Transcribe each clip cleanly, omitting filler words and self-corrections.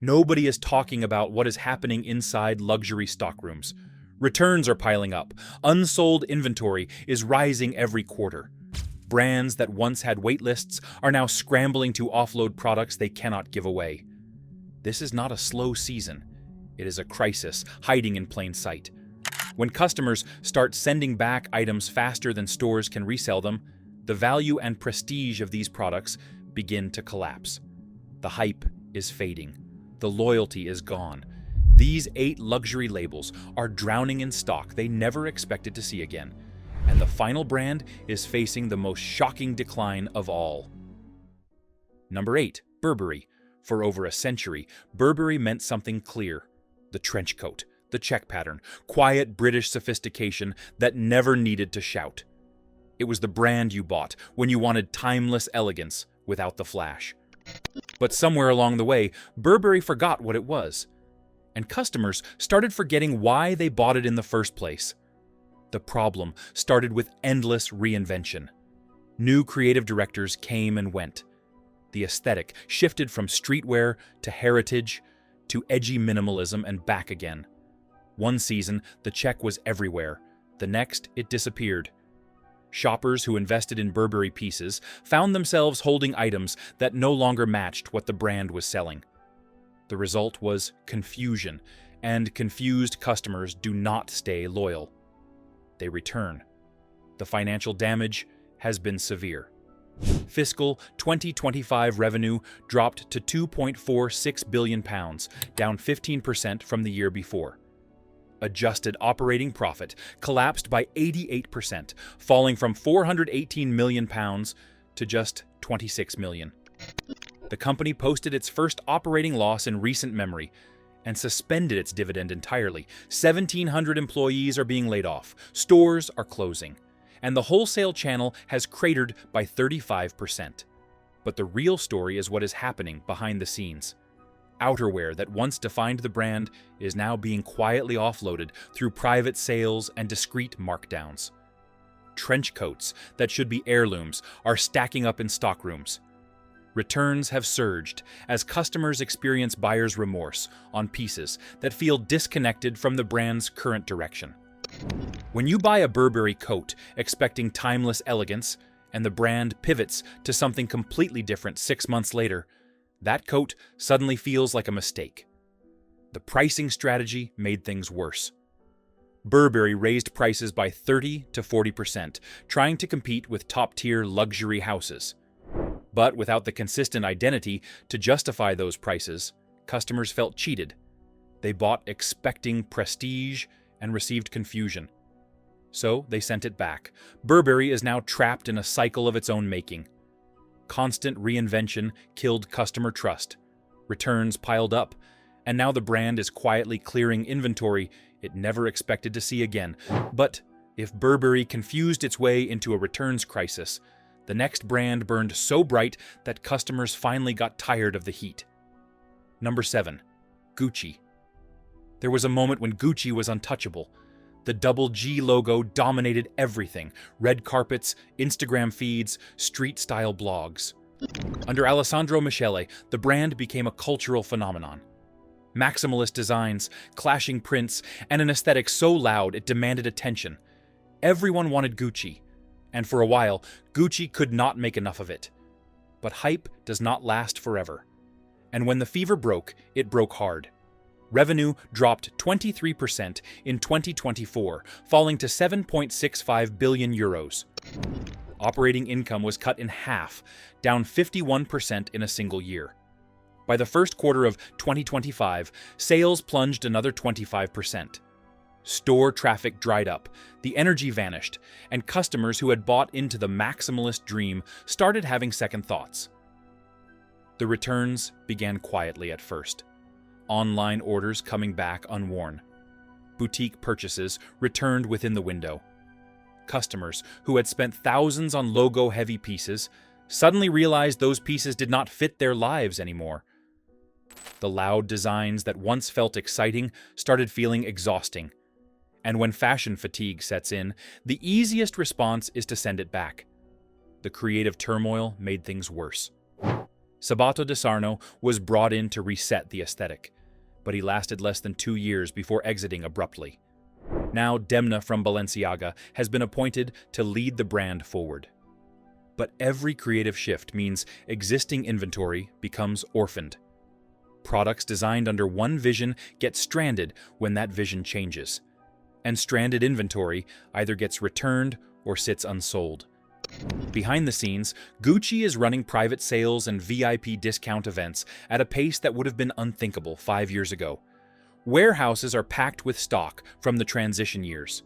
Nobody is talking about what is happening inside luxury stockrooms. Returns are piling up. Unsold inventory is rising every quarter. Brands that once had waitlists are now scrambling to offload products they cannot give away. This is not a slow season. It is a crisis hiding in plain sight. When customers start sending back items faster than stores can resell them, the value and prestige of these products begin to collapse. The hype is fading. The loyalty is gone. These 8 luxury labels are drowning in stock they never expected to see again. And the final brand is facing the most shocking decline of all. Number 8. Burberry. For over a century, Burberry meant something clear. The trench coat, the check pattern, quiet British sophistication that never needed to shout. It was the brand you bought when you wanted timeless elegance without the flash. But somewhere along the way, Burberry forgot what it was. And customers started forgetting why they bought it in the first place. The problem started with endless reinvention. New creative directors came and went. The aesthetic shifted from streetwear to heritage to edgy minimalism and back again. One season, the check was everywhere. The next, it disappeared. Shoppers who invested in Burberry pieces found themselves holding items that no longer matched what the brand was selling. The result was confusion, and confused customers do not stay loyal. They return. The financial damage has been severe. Fiscal 2025 revenue dropped to £2.46 billion, down 15% from the year before. Adjusted operating profit collapsed by 88%, falling from £418 million to just £26 million. The company posted its first operating loss in recent memory and suspended its dividend entirely. 1,700 employees are being laid off, stores are closing, and the wholesale channel has cratered by 35%. But the real story is what is happening behind the scenes. Outerwear that once defined the brand is now being quietly offloaded through private sales and discreet markdowns. Trench coats that should be heirlooms are stacking up in stockrooms. Returns have surged as customers experience buyer's remorse on pieces that feel disconnected from the brand's current direction. When you buy a Burberry coat expecting timeless elegance and the brand pivots to something completely different 6 months later, that coat suddenly feels like a mistake. The pricing strategy made things worse. Burberry raised prices by 30 to 40%, trying to compete with top-tier luxury houses. But without the consistent identity to justify those prices, customers felt cheated. They bought expecting prestige and received confusion. So they sent it back. Burberry is now trapped in a cycle of its own making. Constant reinvention killed customer trust. Returns piled up, and now the brand is quietly clearing inventory it never expected to see again. But if Burberry confused its way into a returns crisis, the next brand burned so bright that customers finally got tired of the heat. Number 7. Gucci. There was a moment when Gucci was untouchable. The double G logo dominated everything: red carpets, Instagram feeds, street-style blogs. Under Alessandro Michele, the brand became a cultural phenomenon. Maximalist designs, clashing prints, and an aesthetic so loud it demanded attention. Everyone wanted Gucci, and for a while, Gucci could not make enough of it. But hype does not last forever. And when the fever broke, it broke hard. Revenue dropped 23% in 2024, falling to €7.65 billion. Operating income was cut in half, down 51% in a single year. By the first quarter of 2025, sales plunged another 25%. Store traffic dried up, the energy vanished, and customers who had bought into the maximalist dream started having second thoughts. The returns began quietly at first. Online orders coming back unworn. Boutique purchases returned within the window. Customers who had spent thousands on logo-heavy pieces suddenly realized those pieces did not fit their lives anymore. The loud designs that once felt exciting started feeling exhausting. And when fashion fatigue sets in, the easiest response is to send it back. The creative turmoil made things worse. Sabato de Sarno was brought in to reset the aesthetic, but he lasted less than 2 years before exiting abruptly. Now Demna from Balenciaga has been appointed to lead the brand forward. But every creative shift means existing inventory becomes orphaned. Products designed under one vision get stranded when that vision changes. And stranded inventory either gets returned or sits unsold. Behind the scenes, Gucci is running private sales and VIP discount events at a pace that would have been unthinkable 5 years ago. Warehouses are packed with stock from the transition years.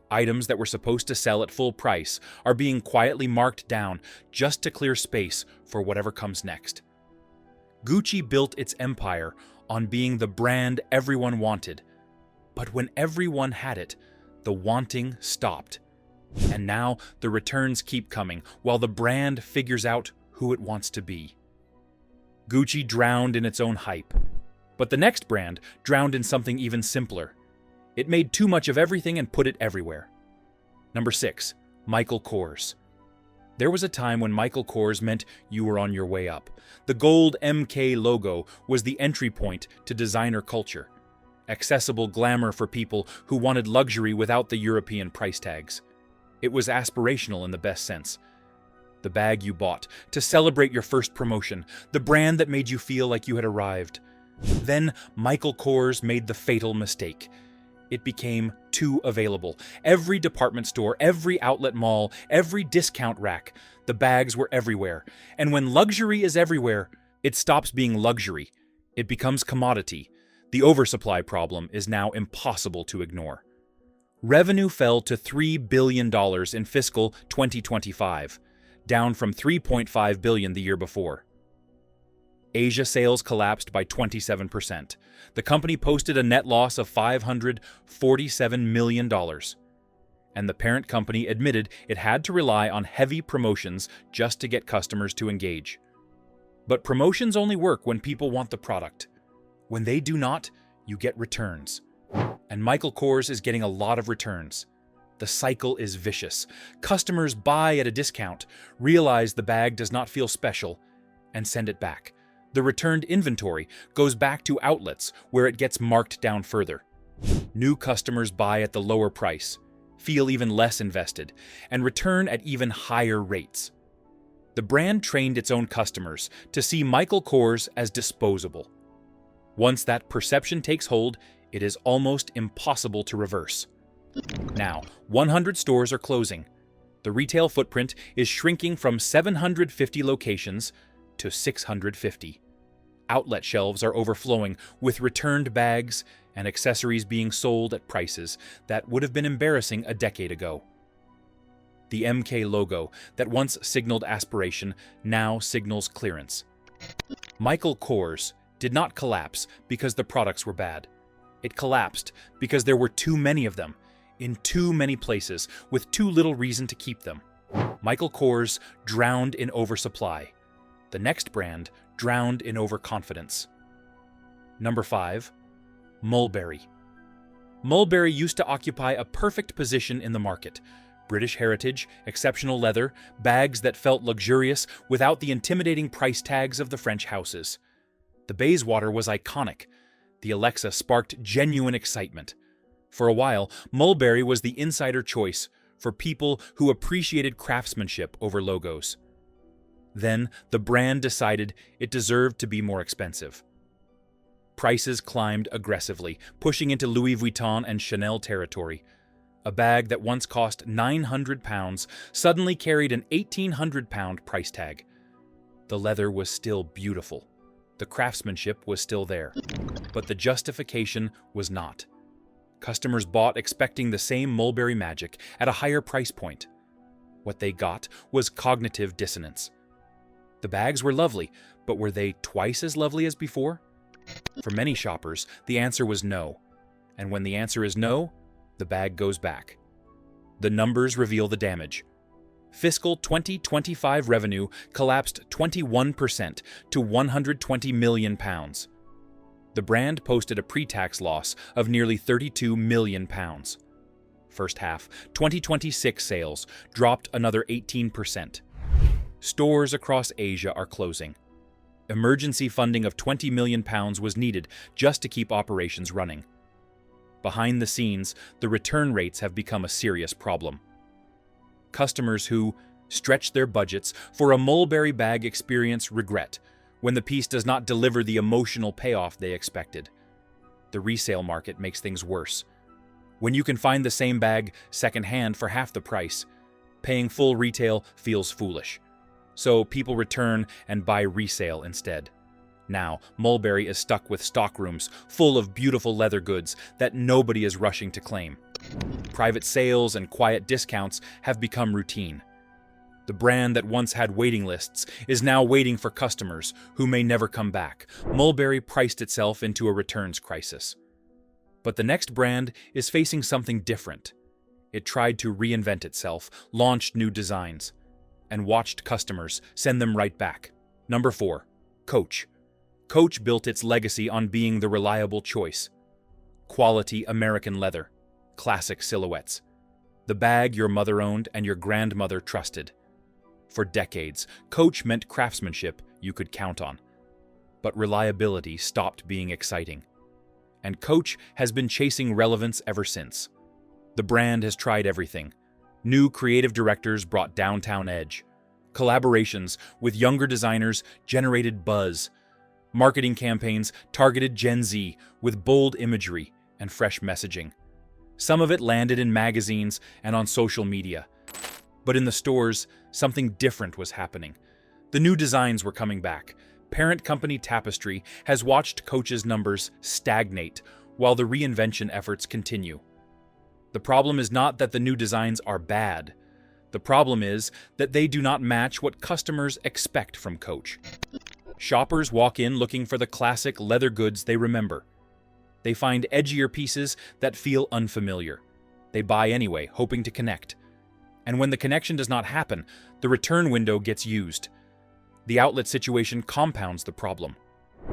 Items that were supposed to sell at full price are being quietly marked down just to clear space for whatever comes next. Gucci built its empire on being the brand everyone wanted. But when everyone had it, the wanting stopped. And now the returns keep coming while the brand figures out who it wants to be. Gucci drowned in its own hype. But the next brand drowned in something even simpler. It made too much of everything and put it everywhere. Number 6. Michael Kors. There was a time when Michael Kors meant you were on your way up. The gold MK logo was the entry point to designer culture. Accessible glamour for people who wanted luxury without the European price tags. It was aspirational in the best sense. The bag you bought to celebrate your first promotion, the brand that made you feel like you had arrived. Then Michael Kors made the fatal mistake. It became too available. Every department store, every outlet mall, every discount rack, the bags were everywhere. And when luxury is everywhere, it stops being luxury. It becomes commodity. The oversupply problem is now impossible to ignore. Revenue fell to $3 billion in fiscal 2025, down from $3.5 billion the year before. Asia sales collapsed by 27%. The company posted a net loss of $547 million. And the parent company admitted it had to rely on heavy promotions just to get customers to engage. But promotions only work when people want the product. When they do not, you get returns. And Michael Kors is getting a lot of returns. The cycle is vicious. Customers buy at a discount, realize the bag does not feel special, and send it back. The returned inventory goes back to outlets where it gets marked down further. New customers buy at the lower price, feel even less invested, and return at even higher rates. The brand trained its own customers to see Michael Kors as disposable. Once that perception takes hold, it is almost impossible to reverse. Now, 100 stores are closing. The retail footprint is shrinking from 750 locations to 650. Outlet shelves are overflowing with returned bags and accessories being sold at prices that would have been embarrassing a decade ago. The MK logo that once signaled aspiration now signals clearance. Michael Kors did not collapse because the products were bad. It collapsed because there were too many of them, in too many places, with too little reason to keep them. Michael Kors drowned in oversupply. The next brand drowned in overconfidence. Number 5. Mulberry. Mulberry used to occupy a perfect position in the market. British heritage, exceptional leather, bags that felt luxurious without the intimidating price tags of the French houses. The Bayswater was iconic. The Alexa sparked genuine excitement. For a while, Mulberry was the insider choice for people who appreciated craftsmanship over logos. Then, the brand decided it deserved to be more expensive. Prices climbed aggressively, pushing into Louis Vuitton and Chanel territory. A bag that once cost £900 suddenly carried an £1,800 price tag. The leather was still beautiful. The craftsmanship was still there. But the justification was not. Customers bought expecting the same Mulberry magic at a higher price point. What they got was cognitive dissonance. The bags were lovely, but were they twice as lovely as before? For many shoppers, the answer was no. And when the answer is no, the bag goes back. The numbers reveal the damage. Fiscal 2025 revenue collapsed 21% to £120 million. The brand posted a pre-tax loss of nearly £32 million. First half 2026 sales dropped another 18%. Stores across Asia are closing. Emergency funding of £20 million was needed just to keep operations running. Behind the scenes, the return rates have become a serious problem. Customers who stretch their budgets for a mulberry bag experience regret when the piece does not deliver the emotional payoff they expected. The resale market makes things worse. When you can find the same bag secondhand for half the price, paying full retail feels foolish. So people return and buy resale instead. Now, Mulberry is stuck with stockrooms full of beautiful leather goods that nobody is rushing to claim. Private sales and quiet discounts have become routine. The brand that once had waiting lists is now waiting for customers who may never come back. Mulberry priced itself into a returns crisis. But the next brand is facing something different. It tried to reinvent itself, launched new designs, and watched customers send them right back. Number 4. Coach. Coach built its legacy on being the reliable choice. Quality American leather. Classic silhouettes. The bag your mother owned and your grandmother trusted. For decades, Coach meant craftsmanship you could count on. But reliability stopped being exciting. And Coach has been chasing relevance ever since. The brand has tried everything. New creative directors brought downtown edge. Collaborations with younger designers generated buzz. Marketing campaigns targeted Gen Z with bold imagery and fresh messaging. Some of it landed in magazines and on social media. But in the stores, something different was happening. The new designs were coming back. Parent company Tapestry has watched Coach's numbers stagnate while the reinvention efforts continue. The problem is not that the new designs are bad. The problem is that they do not match what customers expect from Coach. Shoppers walk in looking for the classic leather goods they remember. They find edgier pieces that feel unfamiliar. They buy anyway, hoping to connect. And when the connection does not happen, the return window gets used. The outlet situation compounds the problem.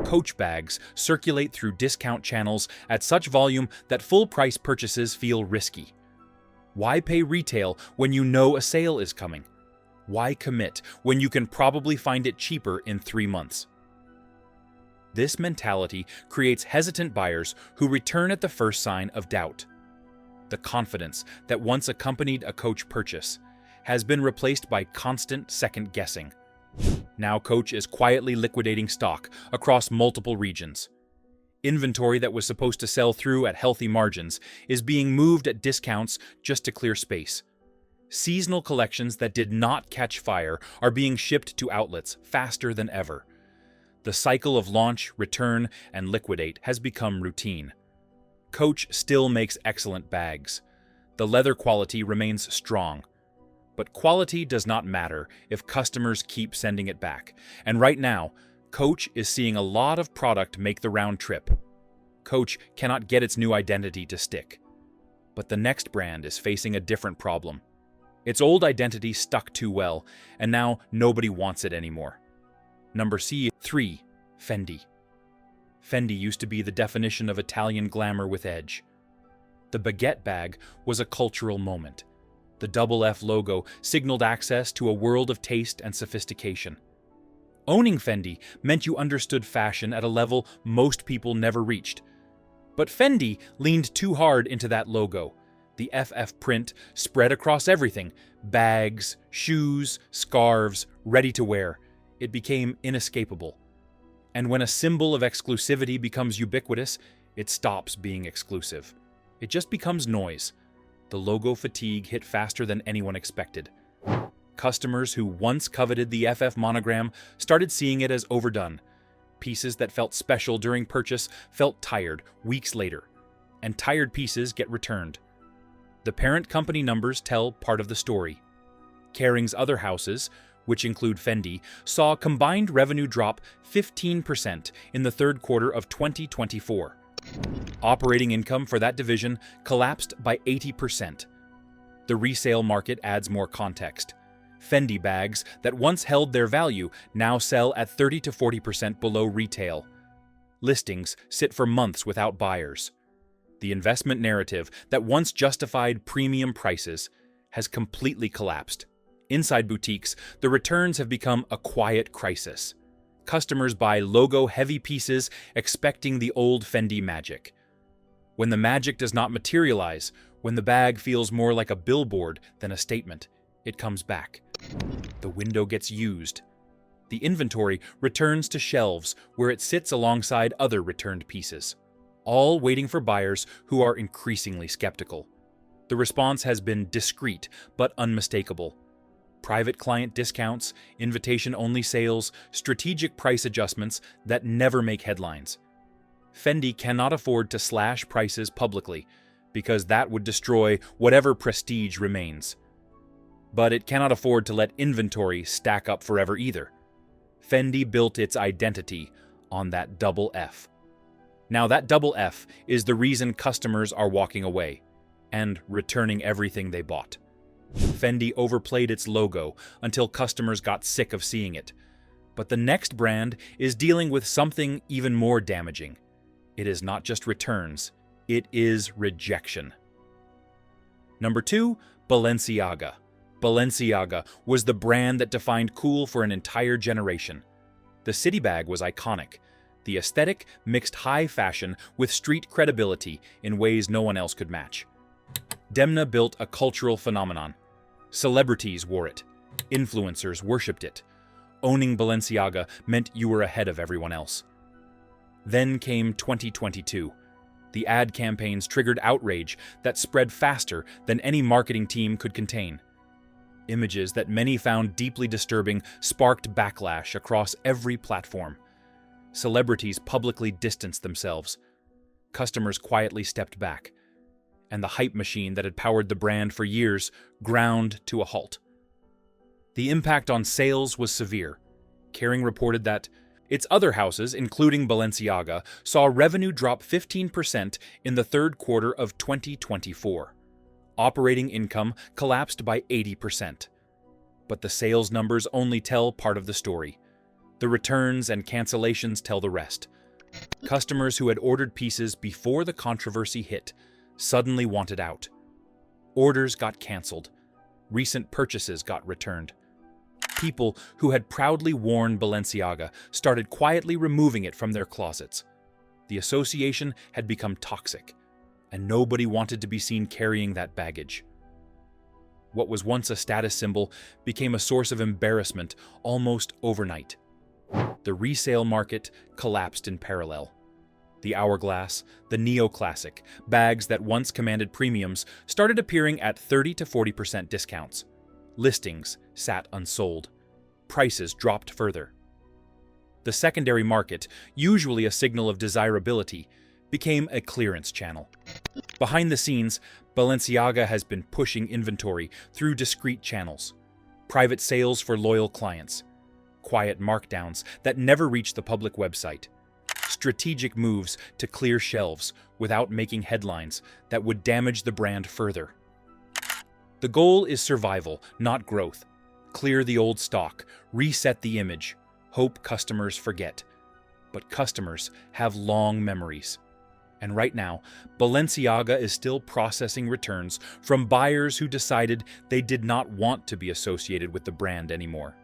Coach bags circulate through discount channels at such volume that full-price purchases feel risky. Why pay retail when you know a sale is coming? Why commit when you can probably find it cheaper in 3 months? This mentality creates hesitant buyers who return at the first sign of doubt. The confidence that once accompanied a Coach purchase has been replaced by constant second-guessing. Now Coach is quietly liquidating stock across multiple regions. Inventory that was supposed to sell through at healthy margins is being moved at discounts just to clear space. Seasonal collections that did not catch fire are being shipped to outlets faster than ever. The cycle of launch, return, and liquidate has become routine. Coach still makes excellent bags. The leather quality remains strong. But quality does not matter if customers keep sending it back. And right now, Coach is seeing a lot of product make the round trip. Coach cannot get its new identity to stick. But the next brand is facing a different problem. Its old identity stuck too well, and now nobody wants it anymore. Number 3. Fendi. Fendi used to be the definition of Italian glamour with edge. The baguette bag was a cultural moment. The double F logo signaled access to a world of taste and sophistication. Owning Fendi meant you understood fashion at a level most people never reached. But Fendi leaned too hard into that logo. The FF print spread across everything: bags, shoes, scarves, ready to wear. It became inescapable. And when a symbol of exclusivity becomes ubiquitous, it stops being exclusive. It just becomes noise. The logo fatigue hit faster than anyone expected. Customers who once coveted the FF monogram started seeing it as overdone. Pieces that felt special during purchase felt tired weeks later, and tired pieces get returned. The parent company numbers tell part of the story. Kering's other houses, which include Fendi, saw combined revenue drop 15% in the third quarter of 2024. Operating income for that division collapsed by 80%. The resale market adds more context. Fendi bags that once held their value now sell at 30 to 40% below retail. Listings sit for months without buyers. The investment narrative that once justified premium prices has completely collapsed. Inside boutiques, the returns have become a quiet crisis. Customers buy logo-heavy pieces expecting the old Fendi magic. When the magic does not materialize, when the bag feels more like a billboard than a statement, it comes back. The window gets used. The inventory returns to shelves where it sits alongside other returned pieces, all waiting for buyers who are increasingly skeptical. The response has been discreet but unmistakable. Private client discounts, invitation-only sales, strategic price adjustments that never make headlines. Fendi cannot afford to slash prices publicly, because that would destroy whatever prestige remains. But it cannot afford to let inventory stack up forever either. Fendi built its identity on that double F. Now that double F is the reason customers are walking away and returning everything they bought. Fendi overplayed its logo until customers got sick of seeing it. But the next brand is dealing with something even more damaging. It is not just returns, it is rejection. Number 2, Balenciaga. Balenciaga was the brand that defined cool for an entire generation. The city bag was iconic. The aesthetic mixed high fashion with street credibility in ways no one else could match. Demna built a cultural phenomenon. Celebrities wore it. Influencers worshipped it. Owning Balenciaga meant you were ahead of everyone else. Then came 2022. The ad campaigns triggered outrage that spread faster than any marketing team could contain. Images that many found deeply disturbing sparked backlash across every platform. Celebrities publicly distanced themselves. Customers quietly stepped back. And the hype machine that had powered the brand for years ground to a halt. The impact on sales was severe. Kering reported that its other houses, including Balenciaga, saw revenue drop 15% in the third quarter of 2024. Operating income collapsed by 80%. But the sales numbers only tell part of the story. The returns and cancellations tell the rest. Customers who had ordered pieces before the controversy hit suddenly wanted out. Orders got canceled. Recent purchases got returned. People who had proudly worn Balenciaga started quietly removing it from their closets. The association had become toxic, and nobody wanted to be seen carrying that baggage. What was once a status symbol became a source of embarrassment almost overnight. The resale market collapsed in parallel. The hourglass, the neoclassic, bags that once commanded premiums started appearing at 30 to 40% discounts. Listings sat unsold. Prices dropped further. The secondary market, usually a signal of desirability, became a clearance channel. Behind the scenes, Balenciaga has been pushing inventory through discreet channels. Private sales for loyal clients. Quiet markdowns that never reach the public website. Strategic moves to clear shelves without making headlines that would damage the brand further. The goal is survival, not growth. Clear the old stock, reset the image, hope customers forget. But customers have long memories. And right now, Balenciaga is still processing returns from buyers who decided they did not want to be associated with the brand anymore.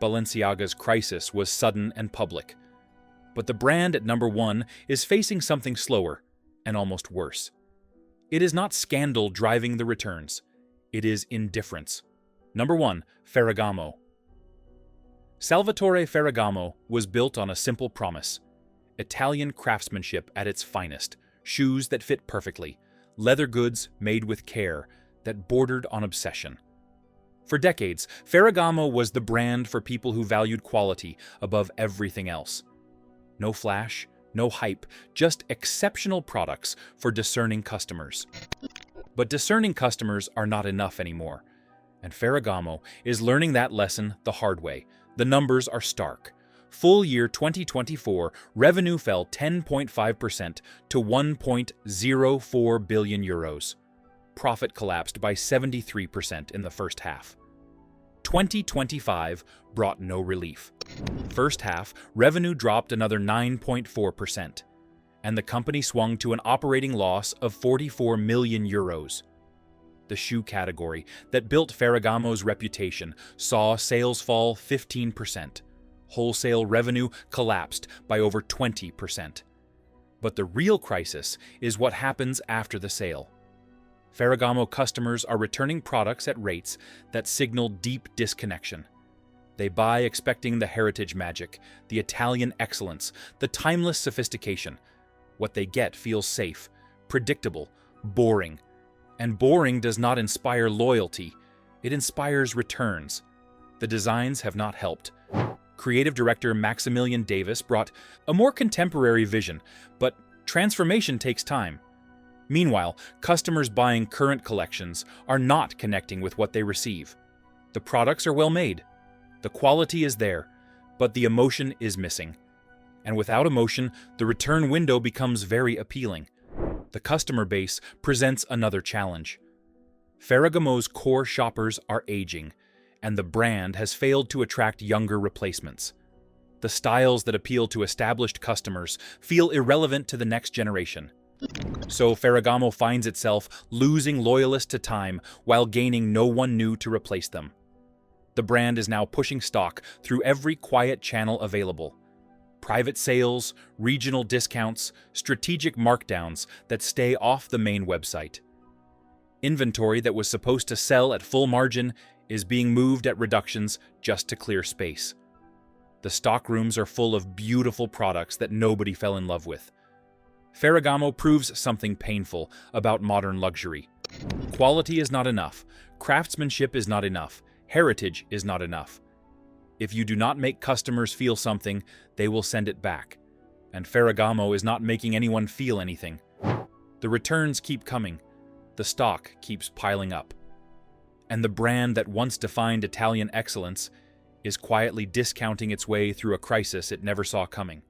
Balenciaga's crisis was sudden and public. But the brand at number 1 is facing something slower and almost worse. It is not scandal driving the returns. It is indifference. Number 1, Ferragamo. Salvatore Ferragamo was built on a simple promise. Italian craftsmanship at its finest, shoes that fit perfectly, leather goods made with care that bordered on obsession. For decades, Ferragamo was the brand for people who valued quality above everything else. No flash, no hype, just exceptional products for discerning customers. But discerning customers are not enough anymore, and Ferragamo is learning that lesson the hard way. The numbers are stark. Full year 2024 revenue fell 10.5% to 1.04 billion euros. Profit collapsed by 73% in the first half. 2025 brought no relief. First half, revenue dropped another 9.4%, and the company swung to an operating loss of 44 million euros. The shoe category that built Ferragamo's reputation saw sales fall 15%. Wholesale revenue collapsed by over 20%. But the real crisis is what happens after the sale. Ferragamo customers are returning products at rates that signal deep disconnection. They buy expecting the heritage magic, the Italian excellence, the timeless sophistication. What they get feels safe, predictable, boring. And boring does not inspire loyalty, it inspires returns. The designs have not helped. Creative director Maximilian Davis brought a more contemporary vision, but transformation takes time. Meanwhile, customers buying current collections are not connecting with what they receive. The products are well made. The quality is there, but the emotion is missing. And without emotion, the return window becomes very appealing. The customer base presents another challenge. Ferragamo's core shoppers are aging, and the brand has failed to attract younger replacements. The styles that appeal to established customers feel irrelevant to the next generation. So Ferragamo finds itself losing loyalists to time while gaining no one new to replace them. The brand is now pushing stock through every quiet channel available. Private sales, regional discounts, strategic markdowns that stay off the main website. Inventory that was supposed to sell at full margin is being moved at reductions just to clear space. The stockrooms are full of beautiful products that nobody fell in love with. Ferragamo proves something painful about modern luxury. Quality is not enough, craftsmanship is not enough, heritage is not enough. If you do not make customers feel something, they will send it back. And Ferragamo is not making anyone feel anything. The returns keep coming. The stock keeps piling up. And the brand that once defined Italian excellence is quietly discounting its way through a crisis it never saw coming.